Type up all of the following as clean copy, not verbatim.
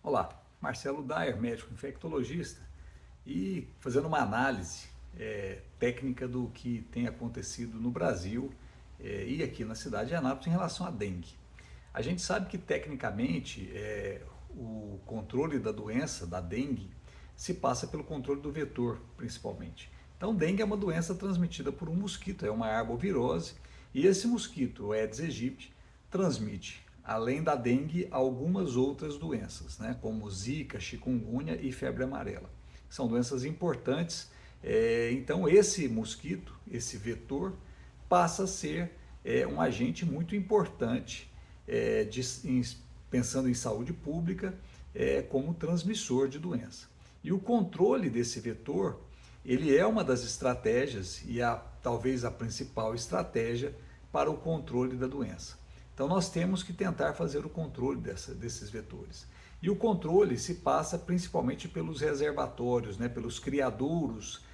Olá, Marcelo Dayer, médico infectologista, e fazendo uma análise técnica do que tem acontecido no Brasil e aqui na cidade de Anápolis em relação à dengue. A gente sabe que tecnicamente o controle da doença, da dengue, se passa pelo controle do vetor, principalmente. Então, dengue é uma doença transmitida por um mosquito, é uma arbovirose, e esse mosquito, o Aedes aegypti, transmite, além da dengue, algumas outras doenças, né, como zika, chikungunya e febre amarela. São doenças importantes. Então, esse mosquito, esse vetor, passa a ser um agente muito importante, pensando em saúde pública, como transmissor de doença. E o controle desse vetor, ele é uma das estratégias e talvez a principal estratégia para o controle da doença. Então nós temos que tentar fazer o controle desses vetores. E o controle se passa principalmente pelos reservatórios, né, pelos criadouros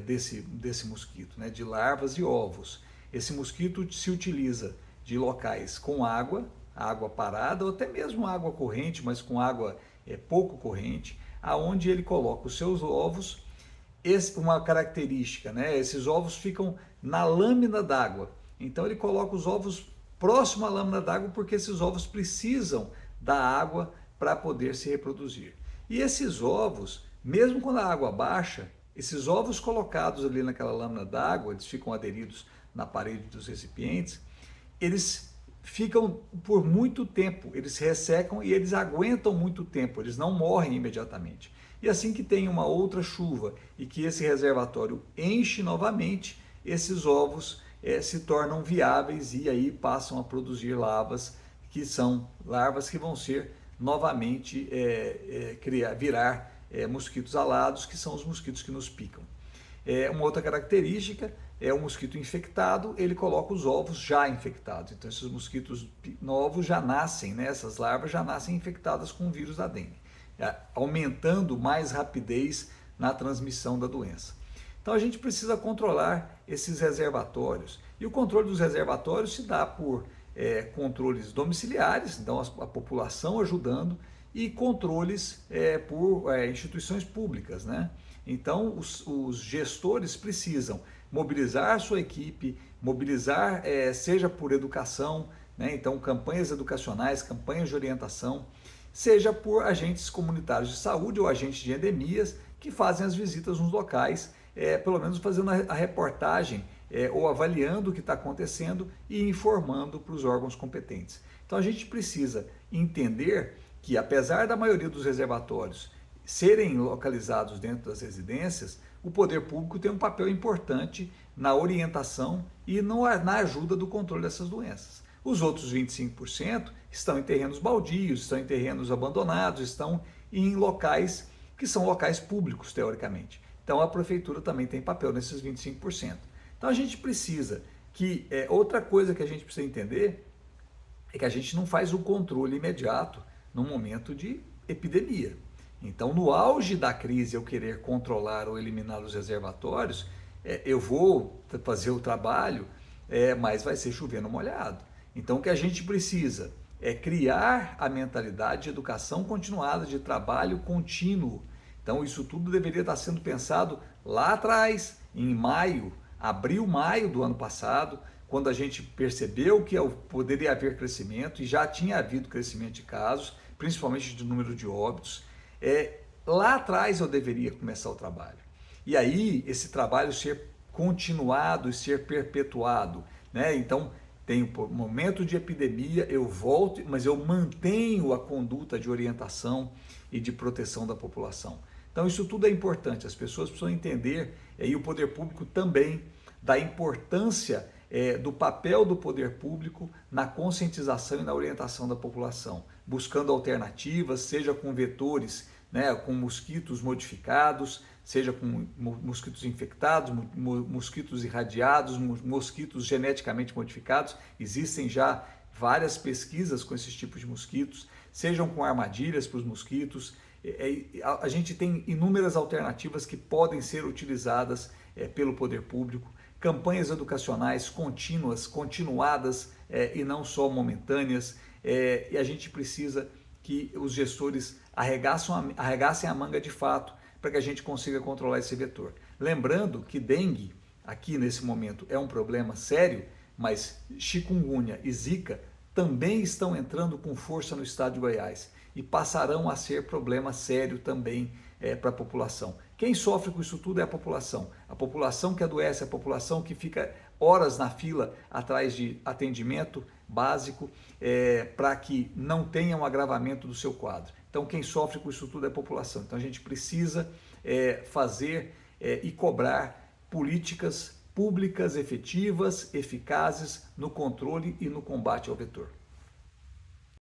desse mosquito, né, de larvas e ovos. Esse mosquito se utiliza de locais com água, água parada, ou até mesmo água corrente, mas com água pouco corrente, aonde ele coloca os seus ovos. Uma característica, né? Esses ovos ficam na lâmina d'água. Então ele coloca os ovos próximo à lâmina d'água porque esses ovos precisam da água para poder se reproduzir. E esses ovos, mesmo quando a água baixa, esses ovos colocados ali naquela lâmina d'água, eles ficam aderidos na parede dos recipientes, eles ficam por muito tempo, eles ressecam e eles aguentam muito tempo, eles não morrem imediatamente. E assim que tem uma outra chuva e que esse reservatório enche novamente, esses ovos se tornam viáveis e aí passam a produzir larvas, que são larvas que vão ser novamente virar mosquitos alados, que são os mosquitos que nos picam. Uma outra característica é o mosquito infectado, ele coloca os ovos já infectados. Então esses mosquitos novos já nascem, né? Essas larvas já nascem infectadas com o vírus da dengue, aumentando mais rapidez na transmissão da doença. Então a gente precisa controlar esses reservatórios. E o controle dos reservatórios se dá por controles domiciliares, então a população ajudando, e controles por instituições públicas, né? Então os gestores precisam mobilizar a sua equipe, mobilizar, seja por educação, né? Então campanhas educacionais, campanhas de orientação, seja por agentes comunitários de saúde ou agentes de endemias que fazem as visitas nos locais, pelo menos fazendo a reportagem ou avaliando o que está acontecendo e informando para os órgãos competentes. Então a gente precisa entender que, apesar da maioria dos reservatórios serem localizados dentro das residências, o poder público tem um papel importante na orientação e na ajuda do controle dessas doenças. Os outros 25% estão em terrenos baldios, estão em terrenos abandonados, estão em locais que são locais públicos, teoricamente. Então a prefeitura também tem papel nesses 25%. Então a gente precisa que, outra coisa que a gente precisa entender é que a gente não faz o controle imediato no momento de epidemia. Então, no auge da crise, eu querer controlar ou eliminar os reservatórios, eu vou fazer o trabalho, mas vai ser chovendo molhado. Então, o que a gente precisa é criar a mentalidade de educação continuada, de trabalho contínuo. Então, isso tudo deveria estar sendo pensado lá atrás, em maio, abril, maio do ano passado, quando a gente percebeu que poderia haver crescimento, e já tinha havido crescimento de casos, principalmente de número de óbitos. Lá atrás eu deveria começar o trabalho. E aí esse trabalho ser continuado e ser perpetuado, né? Então tem um momento de epidemia, eu volto, mas eu mantenho a conduta de orientação e de proteção da população. Então isso tudo é importante, as pessoas precisam entender, e o poder público também, da importância do papel do poder público na conscientização e na orientação da população, buscando alternativas, seja com vetores, né, com mosquitos modificados, seja com mosquitos infectados, mosquitos irradiados, mosquitos geneticamente modificados. Existem já várias pesquisas com esses tipos de mosquitos, sejam com armadilhas para os mosquitos. A gente tem inúmeras alternativas que podem ser utilizadas pelo poder público, campanhas educacionais contínuas, continuadas e não só momentâneas, e a gente precisa que os gestores arregassem a manga de fato para que a gente consiga controlar esse vetor. Lembrando que dengue, aqui nesse momento, é um problema sério, mas chikungunya e zika também estão entrando com força no estado de Goiás e passarão a ser problema sério também para a população. Quem sofre com isso tudo é a população que adoece, a população que fica horas na fila atrás de atendimento básico para que não tenha um agravamento do seu quadro. Então quem sofre com isso tudo é a população. Então a gente precisa fazer e cobrar políticas públicas efetivas, eficazes no controle e no combate ao vetor.